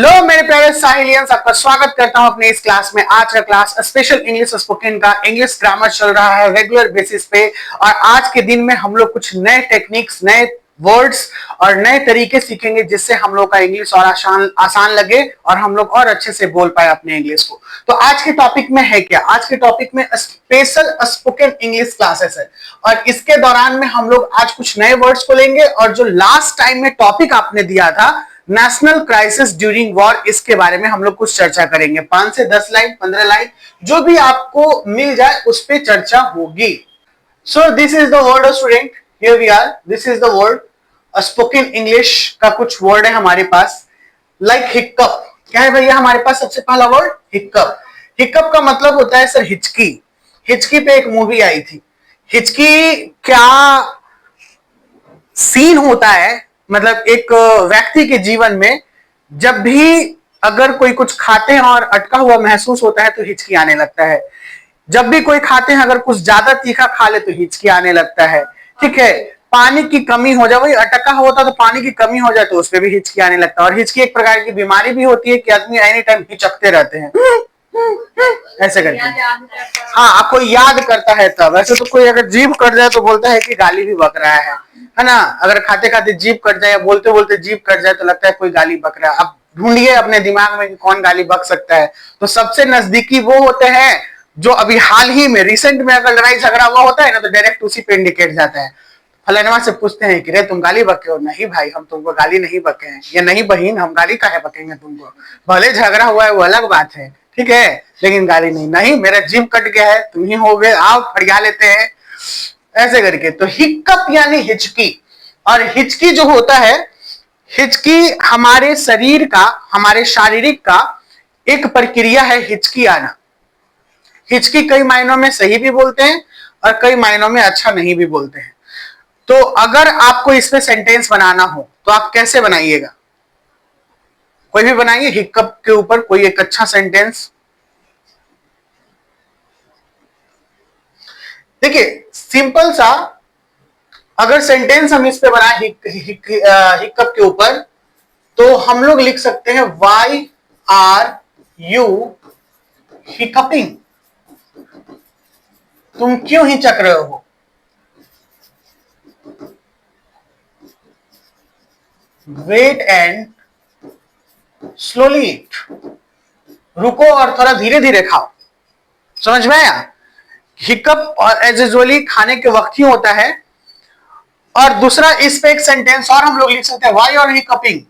Hello मेरे प्यारे साहिलियंस, आपका स्वागत करता हूं अपने इस क्लास में। आज का क्लास स्पेशल इंग्लिश स्पोकन का इंग्लिश ग्रामर चल रहा है रेगुलर बेसिस पे। और आज के दिन में हम लोग कुछ नए टेक्निक्स, नए वर्ड्स और नए तरीके सीखेंगे जिससे हम लोग का इंग्लिश और आसान लगे और हम लोग और अच्छे से बोल पाए अपने इंग्लिश को। तो आज के टॉपिक में है क्या? आज के टॉपिक में स्पेशल स्पोकन इंग्लिश क्लासेस है और इसके दौरान में हम लोग आज कुछ नए वर्ड्स को लेंगे और जो लास्ट टाइम में टॉपिक आपने दिया था नेशनल क्राइसिस ड्यूरिंग वॉर, इसके बारे में हम लोग कुछ चर्चा करेंगे। 5 से 10 लाइन, 15 लाइन, जो भी आपको मिल जाए उस पर चर्चा होगी। So this is the word student, here we are, this is the word spoken English का कुछ वर्ड है हमारे पास। लाइक हिक्कप, क्या है भैया हमारे पास? सबसे पहला वर्ड हिक्कप। हिक्कप का मतलब होता है सर हिचकी। हिचकी पे एक मूवी आई थी। हिचकी क्या सीन होता है, मतलब एक व्यक्ति के जीवन में जब भी अगर कोई कुछ खाते हैं और अटका हुआ महसूस होता है तो हिचकी आने लगता है। जब भी कोई खाते हैं अगर कुछ ज्यादा तीखा खा ले तो हिचकी आने लगता है। ठीक है, पानी की कमी हो जाए, वही अटका होता तो पानी की कमी हो जाए तो उसपे भी हिचकी आने लगता है। और हिचकी एक प्रकार की बीमारी भी होती है कि आदमी एनी टाइम हिचकते रहते हैं ऐसे करके। हाँ, आपको याद करता है तब। ऐसे तो कोई अगर जीभ कट जाए तो बोलता है कि गाली भी बक रहा है ना? अगर खाते खाते जीभ कट जाए या बोलते बोलते जीभ कट जाए तो लगता है कोई गाली बक रहा है। अब ढूंढिए अपने दिमाग में कि कौन गाली बक सकता है। तो सबसे नजदीकी वो होते हैं जो अभी हाल ही में रिसेंट में अगर लड़ाई झगड़ा हुआ होता है ना तो डायरेक्ट उसी पे इंडिकेट जाता है। फलानवा से पूछते हैं कि रे तुम गाली बके हो? नहीं भाई, हम तुमको गाली नहीं बके हैं। या नहीं बहन, हम गाली काहे बकेंगे तुमको? भले झगड़ा हुआ है वो अलग बात है, ठीक है, लेकिन गाली नहीं। नहीं, मेरा जीभ कट गया है, तुम ही हो गए, आओ फड़िया लेते हैं ऐसे करके। तो हिक्कप यानी हिचकी। और हिचकी जो होता है, हिचकी हमारे शरीर का, हमारे शारीरिक का एक प्रक्रिया है हिचकी आना। हिचकी कई मायनों में सही भी बोलते हैं और कई मायनों में अच्छा नहीं भी बोलते हैं। तो अगर आपको इसमें सेंटेंस बनाना हो तो आप कैसे बनाइएगा? कोई भी बनाइए हिक्कप के ऊपर कोई एक अच्छा सेंटेंस। देखिए सिंपल सा अगर सेंटेंस हम इस पे बनाए हिक्कप के ऊपर तो हम लोग लिख सकते हैं वाई आर यू हिकपिंग? तुम क्यों हिचक रहे हो? वेट एंड स्लोली ईट, रुको और थोड़ा धीरे धीरे खाओ। समझ में आया? हिकअप और एज यूजुअली खाने के वक्त ही होता है। और दूसरा इस पे एक सेंटेंस और हम लोग लिख सकते हैं, why are hiccuping?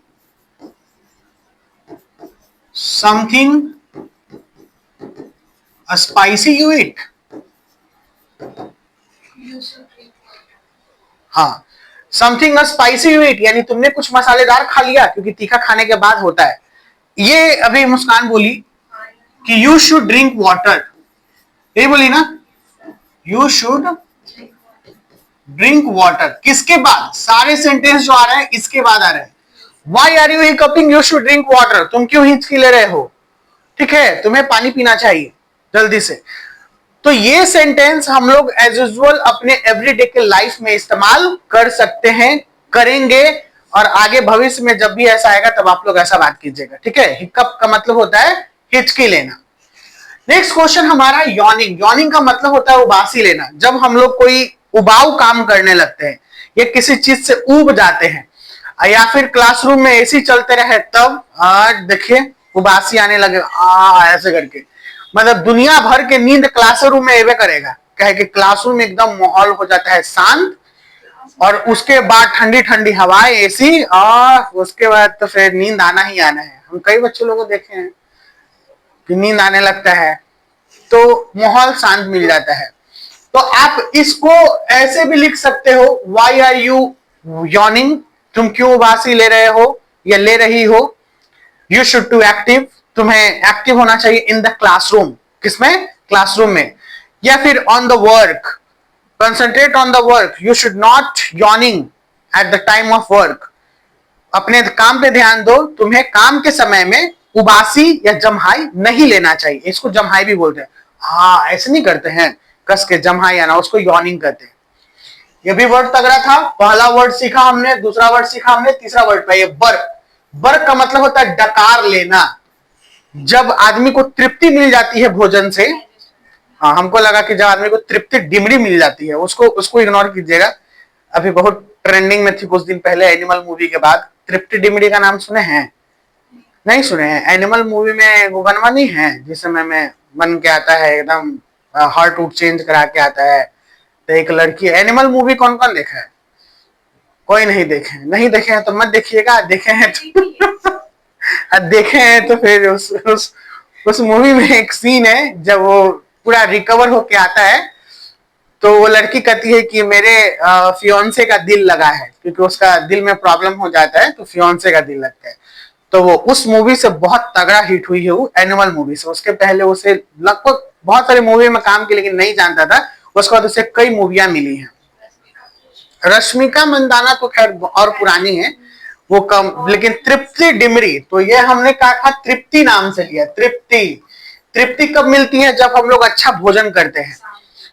Something spicy you eat. हाँ, समथिंग स्पाइसी यू ईट यानी तुमने कुछ मसालेदार खा लिया, क्योंकि तीखा खाने के बाद होता है। ये अभी मुस्कान बोली कि यू शुड ड्रिंक वाटर, यही बोली ना? You should drink water. किसके बाद? सारे सेंटेंस जो आ रहे हैं इसके बाद आ रहे हैं। Why are you hiccuping? You should drink water. तुम क्यों हिचकी ले रहे हो? ठीक है, तुम्हें पानी पीना चाहिए जल्दी से। तो ये सेंटेंस हम लोग एज यूजुअल अपने एवरीडे के लाइफ में इस्तेमाल कर सकते हैं, करेंगे। और आगे भविष्य में जब भी ऐसा आएगा तब आप लोग ऐसा बात कीजिएगा। ठीक है, हिक्कप का मतलब होता है हिचकी लेना। नेक्स्ट क्वेश्चन हमारा यॉर्निंग। यॉर्निंग का मतलब होता है उबासी लेना। जब हम लोग कोई उबाऊ काम करने लगते हैं या किसी चीज से ऊब जाते हैं या फिर क्लासरूम में एसी चलते रहे तब आज देखिए उबासी आने लगे ऐसे करके, मतलब दुनिया भर के नींद क्लासरूम में एवे करेगा। कहे कि क्लासरूम में एकदम माहौल हो जाता है शांत और उसके बाद ठंडी ठंडी हवाएं, एसी, और उसके बाद तो फिर नींद आना ही आना है। हम कई बच्चे लोगों को देखे हैं कि नींद आने लगता है तो माहौल शांत मिल जाता है। तो आप इसको ऐसे भी लिख सकते हो, वाई आर यू यॉर्निंग? तुम क्यों उबासी ले रहे हो या ले रही हो? यू शुड टू एक्टिव, तुम्हें एक्टिव होना चाहिए इन द क्लासरूम। किसमें? क्लासरूम में। या फिर on the work, concentrate on the work. You should not yawning at the time of work. अपने काम पे ध्यान दो, तुम्हें काम के समय में उबासी या जम्हाई नहीं लेना चाहिए। इसको जम्हाई भी बोलते हैं। हाँ, ऐसे नहीं करते हैं कस के जम्हाई आना, उसको यॉर्निंग कहते हैं। ये भी वर्ड तगड़ा था। पहला वर्ड सीखा हमने, दूसरा वर्ड सीखा हमने, तीसरा वर्ड पे ये वर्क। बर्क का मतलब होता है डकार लेना। जब आदमी को तृप्ति मिल जाती है भोजन से, हाँ हमको लगा कि जब आदमी को तृप्ति डिमरी मिल जाती है, उसको उसको इग्नोर कीजिएगा। अभी बहुत ट्रेंडिंग में थी कुछ दिन पहले एनिमल मूवी के बाद। तृप्ति डिमरी का नाम सुने हैं? नहीं सुने हैं? एनिमल मूवी में वो बनवा नहीं है जिस समय में बन के आता है एकदम हार्ट वूट चेंज करा के आता है, तो एक लड़की। एनिमल मूवी कौन कौन देखा है? कोई नहीं देखे? नहीं देखे हैं तो मत देखिएगा, देखे हैं तो देखे हैं तो फिर उस मूवी में एक सीन है जब वो पूरा रिकवर होके आता है, तो वो लड़की कहती है कि मेरे फियोन्से का दिल लगा है, क्योंकि उसका दिल में प्रॉब्लम हो जाता है तो फियोन्से का दिल लगता है। तो वो उस मूवी से बहुत तगड़ा हिट हुई है, वो एनिमल मूवी से। उसके पहले उसे लगभग बहुत सारे मूवी में काम किया लेकिन नहीं जानता था। उसके बाद उसे कई मूवियां मिली हैं। रश्मिका मंदाना तो खैर और पुरानी है वो कम, लेकिन तृप्ति डिमरी तो ये हमने कहा था तृप्ति नाम से लिया। तृप्ति, तृप्ति कब मिलती है? जब हम लोग अच्छा भोजन करते हैं।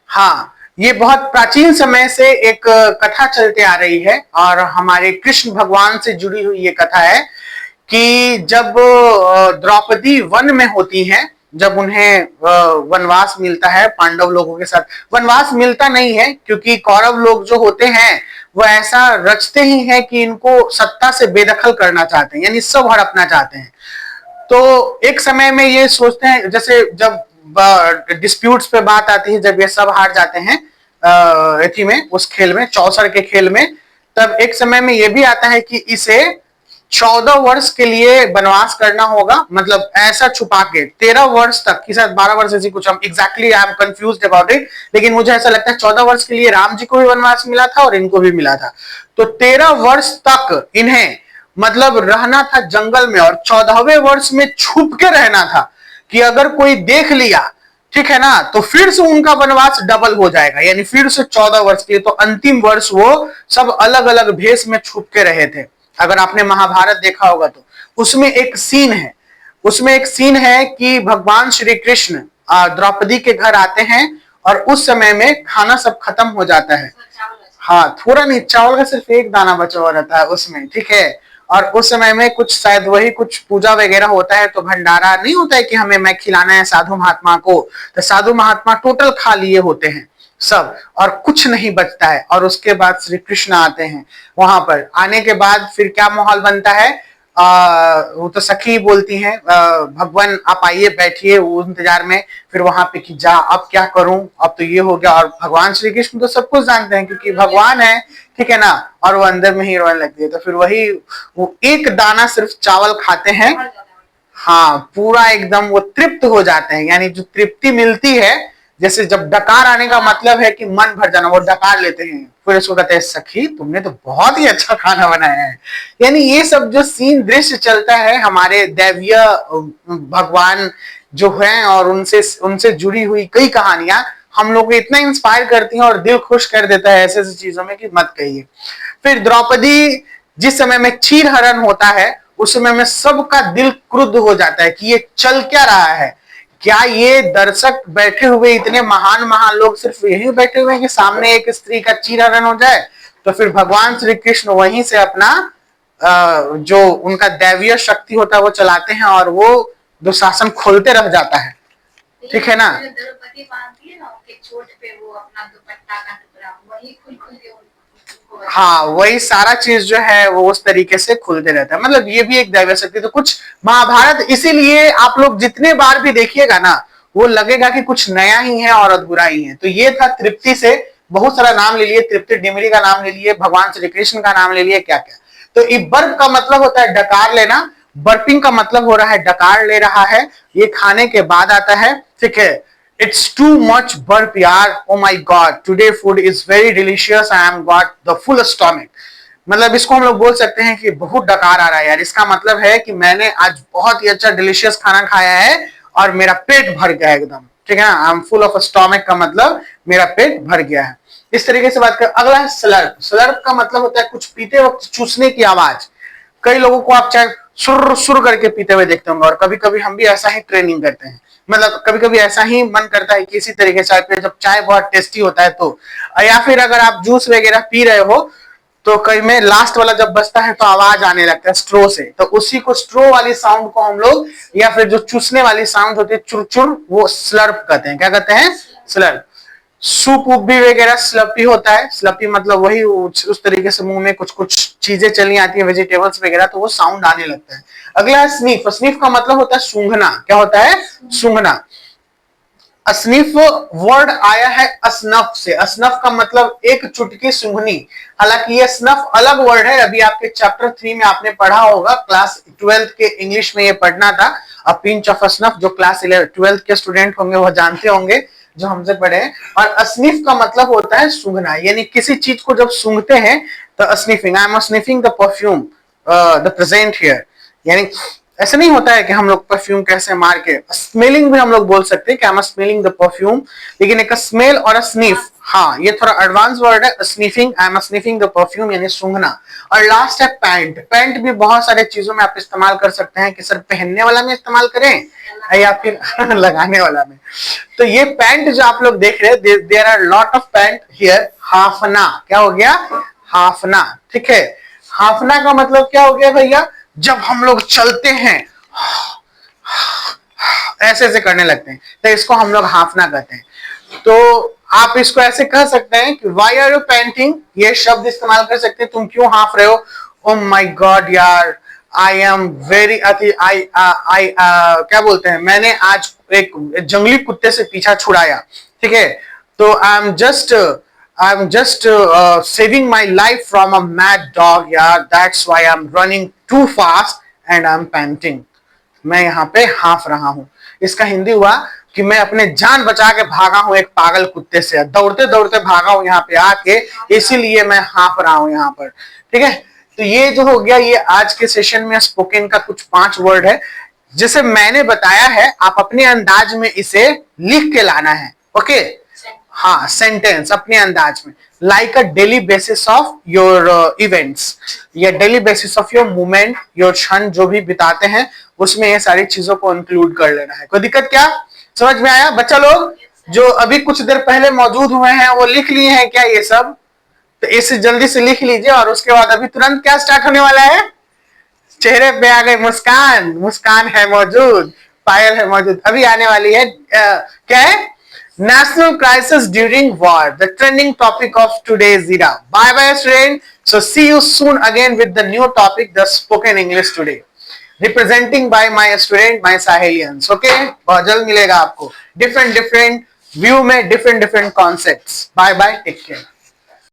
हाँ, ये बहुत प्राचीन समय से एक कथा चलते आ रही है और हमारे कृष्ण भगवान से जुड़ी हुई ये कथा है कि जब द्रौपदी वन में होती हैं, जब उन्हें वनवास मिलता है पांडव लोगों के साथ। वनवास मिलता नहीं है क्योंकि कौरव लोग जो होते हैं वो ऐसा रचते ही हैं कि इनको सत्ता से बेदखल करना चाहते हैं, यानी सब हड़पना चाहते हैं। तो एक समय में ये सोचते हैं, जैसे जब डिस्प्यूट्स पे बात आती है, जब ये सब हार जाते हैं एथी में, उस खेल में, चौसर के खेल में, तब एक समय में ये भी आता है कि इसे 14 वर्ष के लिए वनवास करना होगा। मतलब ऐसा छुपा के 13 वर्ष तक की, शायद 12 वर्ष ऐसी कुछ, हम exactly I am confused about it, लेकिन मुझे ऐसा लगता है 14 वर्ष के लिए राम जी को भी वनवास मिला था और इनको भी मिला था। तो 13 वर्ष तक इन्हें मतलब रहना था जंगल में, और 14वें वर्ष में छुप के रहना था कि अगर कोई देख लिया, ठीक है ना, तो फिर से उनका वनवास डबल हो जाएगा, यानी फिर से 14 वर्ष के लिए। तो अंतिम वर्ष वो सब अलग अलग भेष में छुप के रहे थे। अगर आपने महाभारत देखा होगा तो उसमें एक सीन है, उसमें एक सीन है कि भगवान श्री कृष्ण द्रौपदी के घर आते हैं और उस समय में खाना सब खत्म हो जाता है। हाँ, थोड़ा नहीं, चावल का सिर्फ एक दाना बचा हुआ रहता है उसमें, ठीक है। और उस समय में कुछ शायद वही कुछ पूजा वगैरह होता है, तो भंडारा नहीं होता है कि हमें मैं खिलाना है साधु महात्मा को, तो साधु महात्मा टोटल खा लिए होते हैं सब, और कुछ नहीं बचता है। और उसके बाद श्री कृष्ण आते हैं। वहां पर आने के बाद फिर क्या माहौल बनता है, वो तो सखी बोलती हैं भगवान आप आइए बैठिए, वो इंतजार में। फिर वहां पे कि जा अब क्या करूं, अब तो ये हो गया। और भगवान श्री कृष्ण तो सब कुछ जानते हैं क्योंकि भगवान है, ठीक है ना, और वो अंदर में ही रोने लगती है। तो फिर वही वो एक दाना सिर्फ चावल खाते हैं, हाँ, पूरा एकदम वो तृप्त हो जाते हैं। यानी जो तृप्ति मिलती है, जैसे जब डकार आने का मतलब है कि मन भर जाना, वो डकार लेते हैं। फिर उसको कहते हैं सखी तुमने तो बहुत ही अच्छा खाना बनाया है। यानी ये सब जो सीन दृश्य चलता है, हमारे दैवीय भगवान जो हैं और उनसे उनसे जुड़ी हुई कई कहानियां हम लोग को इतना इंस्पायर करती हैं और दिल खुश कर देता है ऐसे ऐसी चीजों में कि मत कहिए। फिर द्रौपदी जिस समय में चीर हरण होता है, उस समय में सबका दिल क्रुद्ध हो जाता है कि ये चल क्या रहा है। क्या ये दर्शक बैठे हुए इतने महान महान लोग सिर्फ यही बैठे हुए हैं कि सामने एक स्त्री का चीर हरण हो जाए। तो फिर भगवान श्री कृष्ण वहीं से अपना जो उनका दैवीय शक्ति होता है वो चलाते हैं और वो दुशासन खोलते रह जाता है, ठीक है ना। द्रौपदी बांधती है ना उनके चोट पे वो अपना दुपट्टा का टुकड़ा वही खुल खुल के हाँ, वही सारा चीज जो है वो उस तरीके से खुलते रहता है। मतलब ये भी एक दैवीय शक्ति। तो कुछ महाभारत इसीलिए आप लोग जितने बार भी देखिएगा ना, वो लगेगा कि कुछ नया ही है और अधूरा ही है। तो ये था तृप्ति से बहुत सारा नाम ले लिए, तृप्ति डिमरी का नाम ले लिए, भगवान श्री कृष्ण का नाम ले लिए, क्या क्या। तो बर्प का मतलब होता है डकार लेना, बर्पिंग का मतलब हो रहा है डकार ले रहा है। ये खाने के बाद आता है, ठीक है। It's too much burp यार, oh my god, today food is very delicious, I am got the full stomach। मतलब इसको हम लोग बोल सकते हैं कि बहुत डकार आ रहा है यार। इसका मतलब है कि मैंने आज बहुत ही अच्छा डिलीशियस खाना खाया है और मेरा पेट भर गया एकदम, ठीक है ना। I am full of stomach का मतलब मेरा पेट भर गया है। इस तरीके से बात कर। अगला है स्लर्प। स्लर्प का मतलब होता है कुछ पीते वक्त चूसने की आवाज। कई लोगों को आप चाहे सुर सुर करके पीते हुए देखते होंगे, और कभी कभी हम भी ऐसा ही ट्रेनिंग करते हैं। मतलब कभी कभी ऐसा ही मन करता है कि इसी तरीके से जब चाय बहुत टेस्टी होता है तो, या फिर अगर आप जूस वगैरह पी रहे हो तो कई में लास्ट वाला जब बजता है तो आवाज आने लगता है स्ट्रो से, तो उसी को स्ट्रो वाली साउंड को हम लोग, या फिर जो चूसने वाली साउंड होती है चुर, वो स्लर्प कहते हैं। क्या कहते हैं? स्लर्प। सूप उप भी वगैरह स्लपी होता है। स्लपी मतलब वही उस तरीके से मुंह में कुछ कुछ चीजें चली आती है, वेजिटेबल्स वगैरह, तो वो साउंड आने लगता है। अगला है स्नीफ। स्नीफ का मतलब होता है सूंघना। क्या होता है? सूंघना। स्निफ वर्ड आया है असनफ से। असनफ का मतलब एक चुटकी सूंघनी। हालांकि ये स्नफ अलग वर्ड है, अभी आपके चैप्टर 3 में आपने पढ़ा होगा, क्लास 12th के इंग्लिश में ये पढ़ना था। अ पिंच ऑफ स्नफ, जो क्लास 12th के स्टूडेंट होंगे वह जानते होंगे जो हमसे पढ़े हैं। और अस्निफ का मतलब होता है सूंघना, यानी किसी चीज को जब सूंघते हैं तो sniffing. I am sniffing the perfume the present here, यानी ऐसा नहीं होता है कि हम लोग परफ्यूम कैसे मार के, स्मेलिंग भी हम लोग बोल सकते हैं कि I am smelling the perfume, लेकिन एक स्मेल और स्निफ, हाँ ये थोड़ा एडवांस वर्ड है। Sniffing, I am sniffing the perfume यानी सूंघना। और लास्ट है पैंट। पैंट भी बहुत सारे चीजों में आप इस्तेमाल कर सकते हैं कि सर पहनने वाला में इस्तेमाल करें या फिर लगाने वाला में। तो ये पैंट जो आप लोग देख रहे हैं, there are lot of pant here. हाफना, क्या हो गया? हाफना, ठीक है। हाफना का मतलब क्या हो गया भैया? जब हम लोग चलते हैं ऐसे ऐसे करने लगते हैं, तो इसको हम लोग हाफना कहते हैं। तो आप इसको ऐसे कह सकते हैं कि वाई आर यू पेंटिंग, ये शब्द इस्तेमाल कर सकते हैं, तुम क्यों हाफ रहे हो? ओ माई गॉड यार, आई एम वेरी आई क्या बोलते हैं, मैंने आज एक जंगली कुत्ते से पीछा छुड़ाया, ठीक है, तो I am just saving my life from a mad dog, यार, that's why I'm running too fast and I'm panting. मैं यहाँ पे हाफ रहा हूँ। इसका हिंदी हुआ कि मैं अपने जान बचा के भागा हूँ एक पागल कुत्ते से, दौड़ते दौड़ते भागा हूँ यहाँ पे आके, इसीलिए मैं हाफ रहा हूँ यहाँ पर, ठीक है। तो ये जो हो गया, ये आज के सेशन में स्पोकन का कुछ 5 वर्ड है जिसे मैंने बताया है, आप अपने अंदाज में इसे लिख के लाना है, ओके। हाँ, सेंटेंस अपने अंदाज में, like a daily basis of your events, या daily basis of your movement, your क्षण जो भी बिताते हैं उसमें ये सारी चीजों को इंक्लूड कर लेना है। कोई दिक्कत क्या? समझ में आया? बच्चा लोग जो अभी कुछ देर पहले मौजूद हुए हैं वो लिख लिए हैं क्या ये सब? तो इसे जल्दी से लिख लीजिए, और उसके बाद अभी तुरंत क्या स्टार्ट होने वाला है? चेहरे पे आ गई मुस्कान, मुस्कान है मौजूद, पायल है मौजूद, अभी आने वाली है। क्या है? National crisis during war, the trending topic of today's era. Bye bye student. So see you soon again with the new topic, the spoken English today. Representing by my student, my Sahelians. Okay? बहुत जल्द मिलेगा आपको different view में different concepts. Bye bye. Take care.